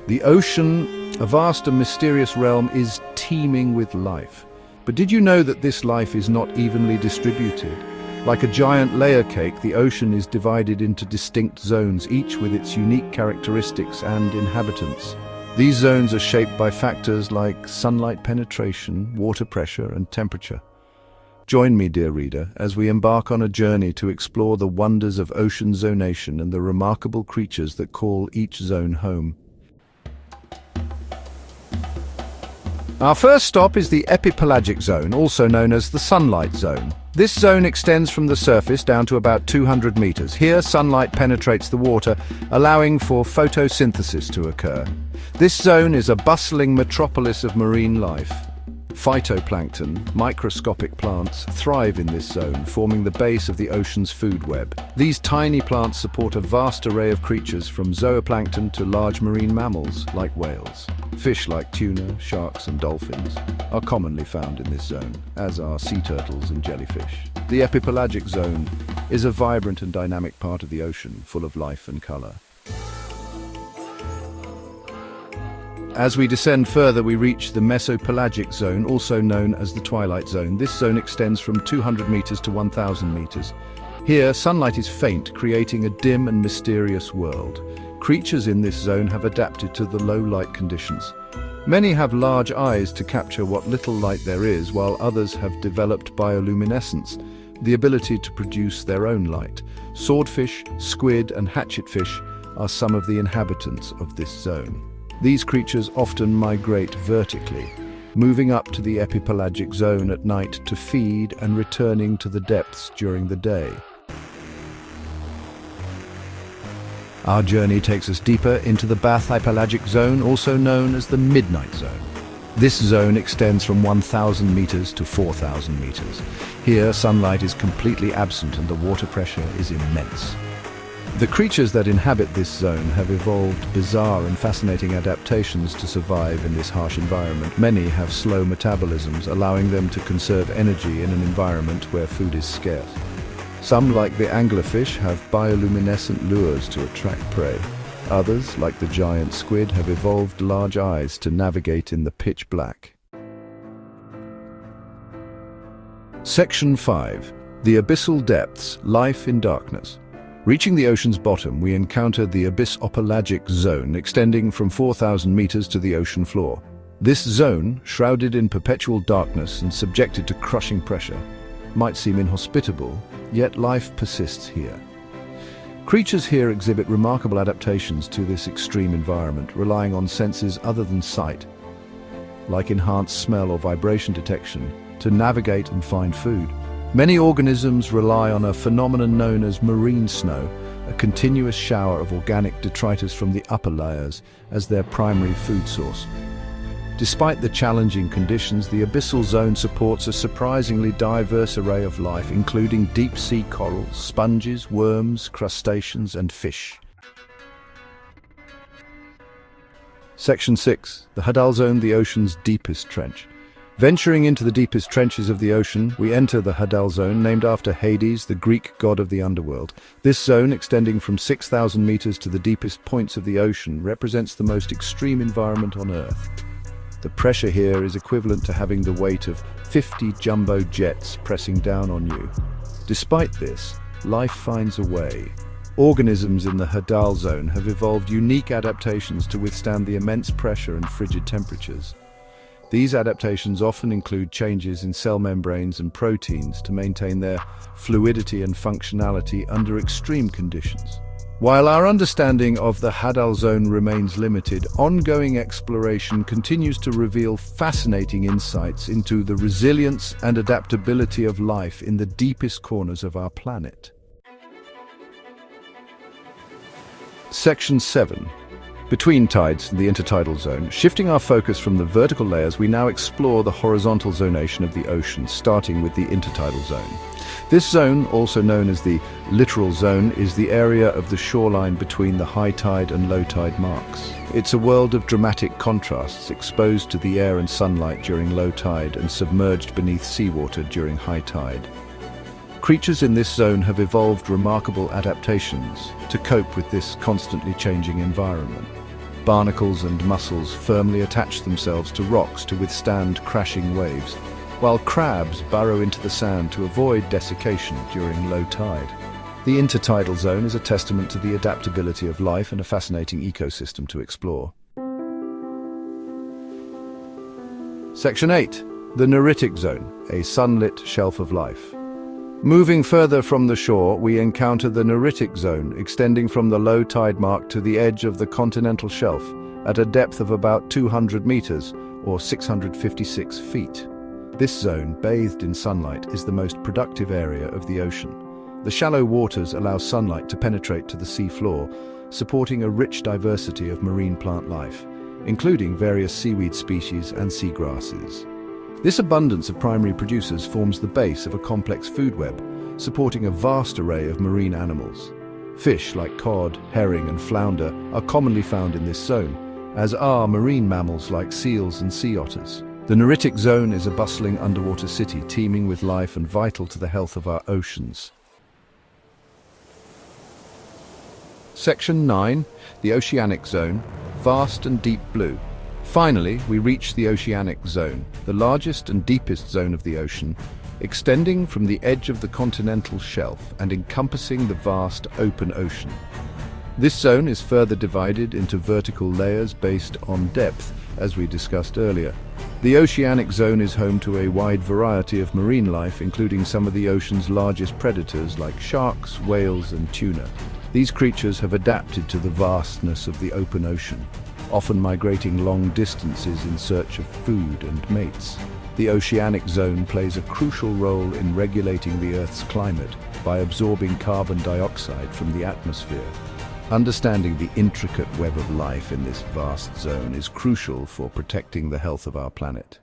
The ocean, a vast and mysterious realm, is teeming with life. But did you know that this life is not evenly distributed? Like a giant layer cake, the ocean is divided into distinct zones, each with its unique characteristics and inhabitants. These zones are shaped by factors like sunlight penetration, water pressure, and temperature. Join me, dear reader, as we embark on a journey to explore the wonders of ocean zonation and the remarkable creatures that call each zone home. Our first stop is the Epipelagic Zone, also known as the Sunlight Zone. This zone extends from the surface down to about 200 meters. Here, sunlight penetrates the water, allowing for photosynthesis to occur. This zone is a bustling metropolis of marine life. Phytoplankton, microscopic plants, thrive in this zone, forming the base of the ocean's food web. These tiny plants support a vast array of creatures, from zooplankton to large marine mammals, like whales. Fish like tuna, sharks, and dolphins are commonly found in this zone, as are sea turtles and jellyfish. The Epipelagic Zone is a vibrant and dynamic part of the ocean, full of life and color. As we descend further, we reach the Mesopelagic Zone, also known as the Twilight Zone. This zone extends from 200 meters to 1,000 meters. Here, sunlight is faint, creating a dim and mysterious world. Creatures in this zone have adapted to the low light conditions. Many have large eyes to capture what little light there is, while others have developed bioluminescence, the ability to produce their own light. Swordfish, squid, and hatchetfish are some of the inhabitants of this zone. These creatures often migrate vertically, moving up to the Epipelagic Zone at night to feed and returning to the depths during the day. Our journey takes us deeper into the Bathypelagic Zone, also known as the Midnight Zone. This zone extends from 1,000 meters to 4,000 meters. Here, sunlight is completely absent and the water pressure is immense. The creatures that inhabit this zone have evolved bizarre and fascinating adaptations to survive in this harsh environment. Many have slow metabolisms, allowing them to conserve energy in an environment where food is scarce. Some, like the anglerfish, have bioluminescent lures to attract prey. Others, like the giant squid, have evolved large eyes to navigate in the pitch black. Section 5. The Abyssal Depths, Life in Darkness. Reaching the ocean's bottom, we encounter the Epipelagic Zone, extending from 4,000 meters to the ocean floor. This zone, shrouded in perpetual darkness and subjected to crushing pressure, might seem inhospitable, yet life persists here. Creatures here exhibit remarkable adaptations to this extreme environment, relying on senses other than sight, like enhanced smell or vibration detection, to navigate and find food. Many organisms rely on a phenomenon known as marine snow, a continuous shower of organic detritus from the upper layers, as their primary food source. Despite the challenging conditions, the abyssal zone supports a surprisingly diverse array of life, including deep-sea corals, sponges, worms, crustaceans, and fish. Section 6. The Hadal Zone, the ocean's deepest trench. Venturing into the deepest trenches of the ocean, we enter the Hadal Zone, named after Hades, the Greek god of the underworld. This zone, extending from 6,000 meters to the deepest points of the ocean, represents the most extreme environment on Earth. The pressure here is equivalent to having the weight of 50 jumbo jets pressing down on you. Despite this, life finds a way. Organisms in the Hadal Zone have evolved unique adaptations to withstand the immense pressure and frigid temperatures. These adaptations often include changes in cell membranes and proteins to maintain their fluidity and functionality under extreme conditions. While our understanding of the Hadal Zone remains limited, ongoing exploration continues to reveal fascinating insights into the resilience and adaptability of life in the deepest corners of our planet. Section 7. Between tides and the Intertidal Zone. Shifting our focus from the vertical layers, we now explore the horizontal zonation of the ocean, starting with the Intertidal Zone. This zone, also known as the littoral zone, is the area of the shoreline between the high tide and low tide marks. It's a world of dramatic contrasts, exposed to the air and sunlight during low tide and submerged beneath seawater during high tide. Creatures in this zone have evolved remarkable adaptations to cope with this constantly changing environment. Barnacles and mussels firmly attach themselves to rocks to withstand crashing waves, while crabs burrow into the sand to avoid desiccation during low tide. The Intertidal Zone is a testament to the adaptability of life and a fascinating ecosystem to explore. Section 8. The Neritic Zone, a sunlit shelf of life. Moving further from the shore, we encounter the Neritic Zone, extending from the low tide mark to the edge of the continental shelf at a depth of about 200 meters, or 656 feet. This zone, bathed in sunlight, is the most productive area of the ocean. The shallow waters allow sunlight to penetrate to the sea floor, supporting a rich diversity of marine plant life, including various seaweed species and seagrasses. This abundance of primary producers forms the base of a complex food web, supporting a vast array of marine animals. Fish like cod, herring, and flounder are commonly found in this zone, as are marine mammals like seals and sea otters. The Neritic Zone is a bustling underwater city teeming with life and vital to the health of our oceans. Section 9. The Oceanic Zone, vast and deep blue. Finally, we reach the Oceanic Zone, the largest and deepest zone of the ocean, extending from the edge of the continental shelf and encompassing the vast open ocean. This zone is further divided into vertical layers based on depth, as we discussed earlier. The Oceanic Zone is home to a wide variety of marine life, including some of the ocean's largest predators like sharks, whales, and tuna. These creatures have adapted to the vastness of the open ocean, often migrating long distances in search of food and mates. The Oceanic Zone plays a crucial role in regulating the Earth's climate by absorbing carbon dioxide from the atmosphere. Understanding the intricate web of life in this vast zone is crucial for protecting the health of our planet.